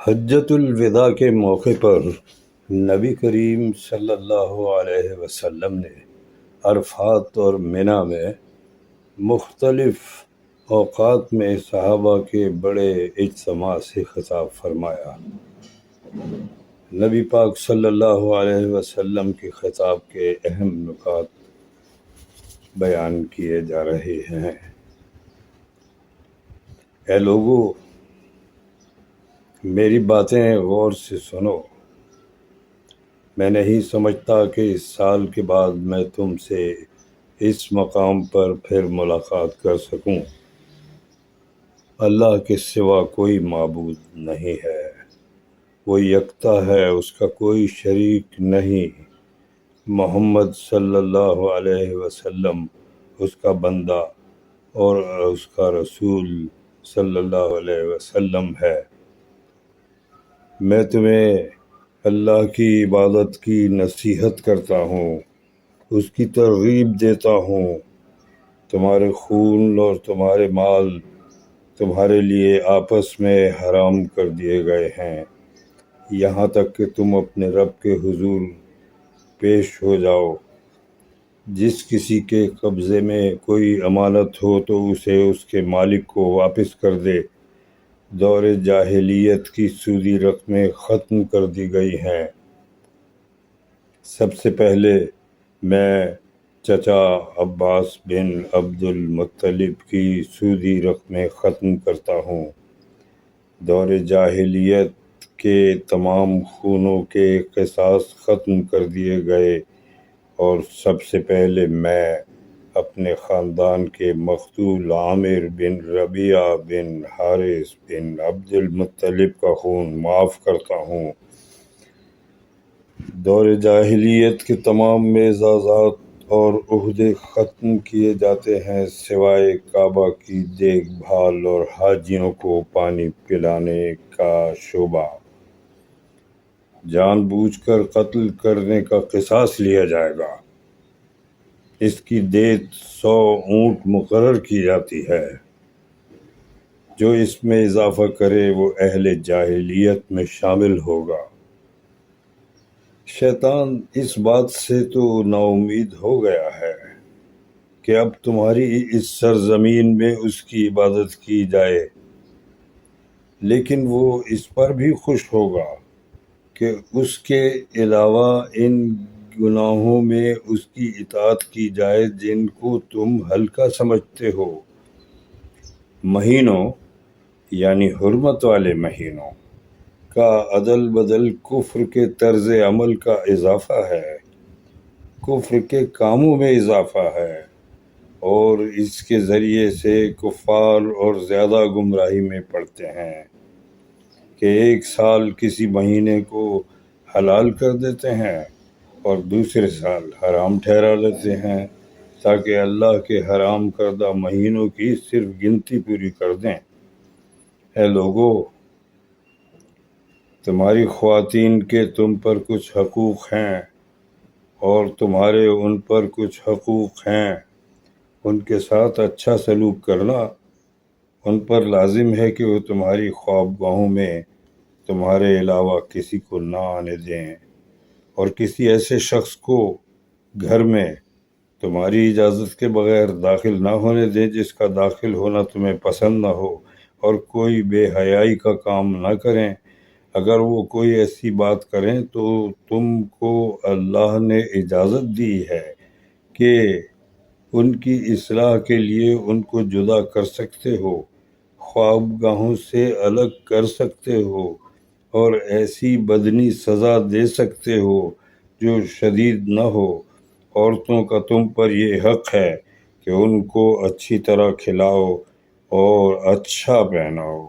حجۃ الوداع کے موقع پر نبی کریم صلی اللہ علیہ وسلم نے عرفات اور منی میں مختلف اوقات میں صحابہ کے بڑے اجتماع سے خطاب فرمایا۔ نبی پاک صلی اللہ علیہ وسلم کے خطاب کے اہم نکات بیان کیے جا رہے ہیں۔ اے لوگو، میری باتیں غور سے سنو۔ میں نہیں سمجھتا کہ اس سال کے بعد میں تم سے اس مقام پر پھر ملاقات کر سکوں۔ اللہ کے سوا کوئی معبود نہیں ہے، وہ یکتا ہے، اس کا کوئی شریک نہیں۔ محمد صلی اللہ علیہ وسلم اس کا بندہ اور اس کا رسول صلی اللہ علیہ وسلم ہے۔ میں تمہیں اللہ کی عبادت کی نصیحت کرتا ہوں، اس کی ترغیب دیتا ہوں۔ تمہارے خون اور تمہارے مال تمہارے لیے آپس میں حرام کر دیے گئے ہیں، یہاں تک کہ تم اپنے رب کے حضور پیش ہو جاؤ۔ جس کسی کے قبضے میں کوئی امانت ہو تو اسے اس کے مالک کو واپس کر دے۔ دور جاہلیت کی سودی رقمیں ختم کر دی گئی ہیں۔ سب سے پہلے میں چچا عباس بن عبد المطلب کی سودی رقمیں ختم کرتا ہوں۔ دور جاہلیت کے تمام خونوں کے قصاص ختم کر دیے گئے، اور سب سے پہلے میں اپنے خاندان کے مقتول عامر بن ربیعہ بن حارث بن عبد المطلب کا خون معاف کرتا ہوں۔ دور جاہلیت کے تمام اعزازات اور عہدے ختم کیے جاتے ہیں سوائے کعبہ کی دیکھ بھال اور حاجیوں کو پانی پلانے کا شعبہ۔ جان بوجھ کر قتل کرنے کا قصاص لیا جائے گا۔ اس کی دیت 100 اونٹ مقرر کی جاتی ہے۔ جو اس میں اضافہ کرے وہ اہل جاہلیت میں شامل ہوگا۔ شیطان اس بات سے تو نا امید ہو گیا ہے کہ اب تمہاری اس سرزمین میں اس کی عبادت کی جائے، لیکن وہ اس پر بھی خوش ہوگا کہ اس کے علاوہ ان گناہوں میں اس کی اطاعت کی جائے جن کو تم ہلکا سمجھتے ہو۔ مہینوں یعنی حرمت والے مہینوں کا عدل بدل کفر کے طرز عمل کا اضافہ ہے، کفر کے کاموں میں اضافہ ہے، اور اس کے ذریعے سے کفار اور زیادہ گمراہی میں پڑتے ہیں کہ ایک سال کسی مہینے کو حلال کر دیتے ہیں اور دوسرے سال حرام ٹھہرا لیتے ہیں تاکہ اللہ کے حرام کردہ مہینوں کی صرف گنتی پوری کر دیں۔ اے لوگو، تمہاری خواتین کے تم پر کچھ حقوق ہیں اور تمہارے ان پر کچھ حقوق ہیں۔ ان کے ساتھ اچھا سلوک کرنا۔ ان پر لازم ہے کہ وہ تمہاری خوابگاہوں میں تمہارے علاوہ کسی کو نہ آنے دیں، اور کسی ایسے شخص کو گھر میں تمہاری اجازت کے بغیر داخل نہ ہونے دیں جس کا داخل ہونا تمہیں پسند نہ ہو، اور کوئی بے حیائی کا کام نہ کریں۔ اگر وہ کوئی ایسی بات کریں تو تم کو اللہ نے اجازت دی ہے کہ ان کی اصلاح کے لیے ان کو جدا کر سکتے ہو، خوابگاہوں سے الگ کر سکتے ہو، اور ایسی بدنی سزا دے سکتے ہو جو شدید نہ ہو۔ عورتوں کا تم پر یہ حق ہے کہ ان کو اچھی طرح کھلاؤ اور اچھا پہناؤ۔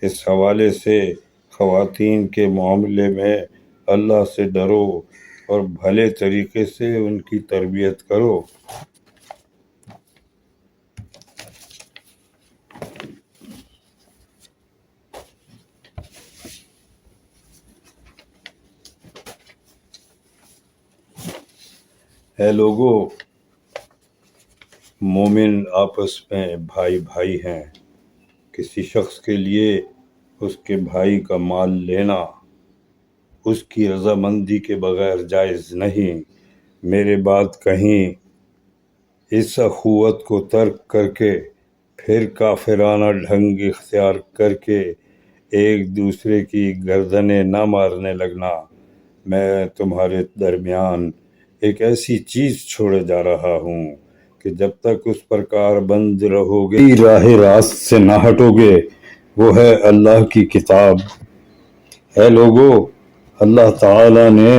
اس حوالے سے خواتین کے معاملے میں اللہ سے ڈرو اور بھلے طریقے سے ان کی تربیت کرو۔ اے لوگو، مومن آپس میں بھائی بھائی ہیں۔ کسی شخص کے لیے اس کے بھائی کا مال لینا اس کی رضامندی کے بغیر جائز نہیں۔ میرے بات کہیں اس اخوت کو ترک کر کے پھر کافرانہ ڈھنگ اختیار کر کے ایک دوسرے کی گردنیں نہ مارنے لگنا۔ میں تمہارے درمیان ایک ایسی چیز چھوڑے جا رہا ہوں کہ جب تک اس پر کاربند رہو گے راہ راست سے نہ ہٹو گے، وہ ہے اللہ کی کتاب۔ اے لوگو، اللہ تعالی نے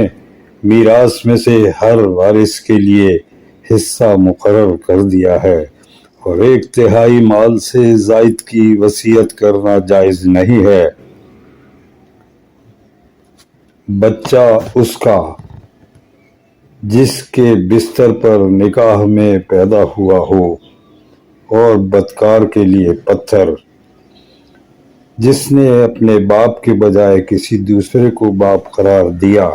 میراث میں سے ہر وارث کے لیے حصہ مقرر کر دیا ہے، اور 1/3 مال سے زائد کی وصیت کرنا جائز نہیں ہے۔ بچہ اس کا جس کے بستر پر نکاح میں پیدا ہوا ہو، اور بدکار کے لیے پتھر جس نے اپنے باپ کے بجائے کسی دوسرے کو باپ قرار دیا،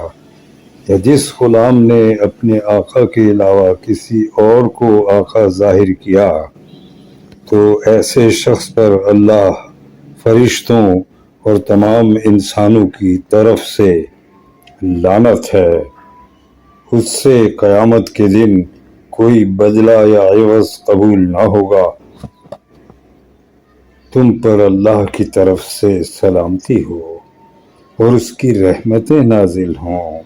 یا جس غلام نے اپنے آقا کے علاوہ کسی اور کو آقا ظاہر کیا، تو ایسے شخص پر اللہ، فرشتوں اور تمام انسانوں کی طرف سے لعنت ہے۔ اس سے قیامت کے دن کوئی بدلہ یا عوض قبول نہ ہوگا۔ تم پر اللہ کی طرف سے سلامتی ہو اور اس کی رحمتیں نازل ہوں۔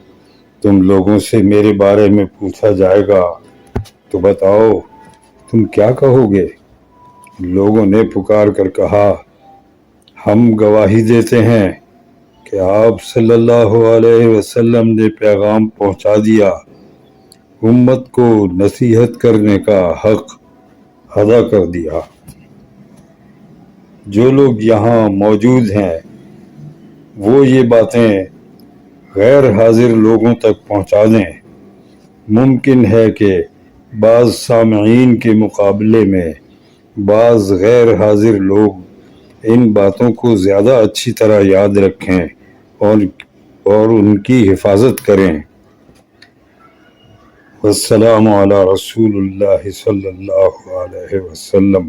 تم لوگوں سے میرے بارے میں پوچھا جائے گا تو بتاؤ تم کیا کہو گے؟ لوگوں نے پکار کر کہا، ہم گواہی دیتے ہیں کہ آپ صلی اللہ علیہ وسلم نے پیغام پہنچا دیا، امت کو نصیحت کرنے کا حق ادا کر دیا۔ جو لوگ یہاں موجود ہیں وہ یہ باتیں غیر حاضر لوگوں تک پہنچا دیں۔ ممکن ہے کہ بعض سامعین کے مقابلے میں بعض غیر حاضر لوگ ان باتوں کو زیادہ اچھی طرح یاد رکھیں اور ان کی حفاظت کریں۔ والسلام علی رسول اللہ صلی اللہ علیہ وسلم۔